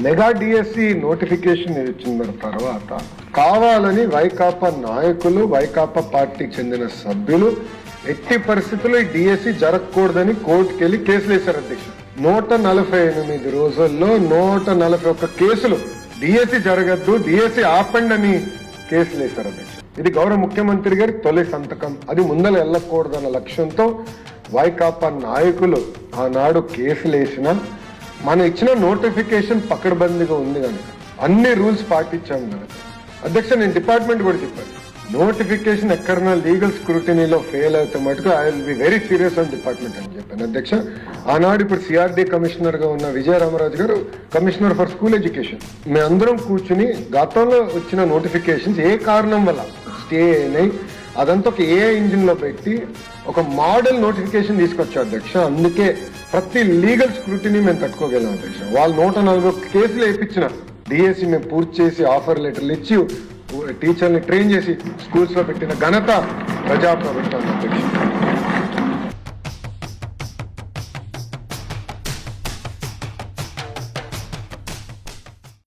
Mega DSC notification ఇచ్చిన తర్వాత కావాలని వైకాపా నాయకులు, వైకాపా పార్టీకి చెందిన సభ్యులు ఎట్టి పరిస్థితుల్లో ఈ డిఎస్సి జరగకూడదని కోర్టుకు వెళ్లి కేసులు వేశారు అధ్యక్ష. 148 రోజుల్లో 141 కేసులు డిఎస్సి జరగద్దు, డిఎస్సి ఆపండి అని కేసులు వేశారు అధ్యక్ష. ఇది గౌరవ ముఖ్యమంత్రి గారి తొలి సంతకం. అది ముందర వెళ్ళకూడదన్న లక్ష్యంతో వైకాపా నాయకులు ఆనాడు కేసులు వేసిన మనం ఇచ్చిన నోటిఫికేషన్ పకడ్బందీగా ఉంది కనుక అన్ని రూల్స్ పాటించాం కనుక అధ్యక్ష నేను డిపార్ట్మెంట్ కూడా చెప్పాను, నోటిఫికేషన్ ఎక్కడన్నా లీగల్ స్క్రూటినీలో ఫెయిల్ అయితే మటుకు I will be very serious on department అని చెప్పాను అధ్యక్ష. ఆనాడు ఇప్పుడు సిఆర్డి కమిషనర్ గా ఉన్న విజయరామరాజు గారు కమిషనర్ ఫర్ స్కూల్ ఎడ్యుకేషన్, మేమందరం కూర్చుని గతంలో వచ్చిన నోటిఫికేషన్స్ ఏ కారణం వల్ల స్టే అయినాయి అదంతా ఒక ఏ ఇంజిన్ లో పెట్టి ఒక మోడల్ నోటిఫికేషన్ తీసుకొచ్చా అధ్యక్ష. అందుకే ప్రతి లీగల్ స్క్రూటినీ మేము తట్టుకోగలం అధ్యక్ష. వాళ్ళు 141 కేసులు వేయించిన డిఎస్సి మేము పూర్తి చేసి ఆఫర్ లెటర్లు ఇచ్చి టీచర్ని ట్రైన్ చేసి స్కూల్స్ లో పెట్టిన ఘనత ప్రజాప్రభుత్వం అధ్యక్ష.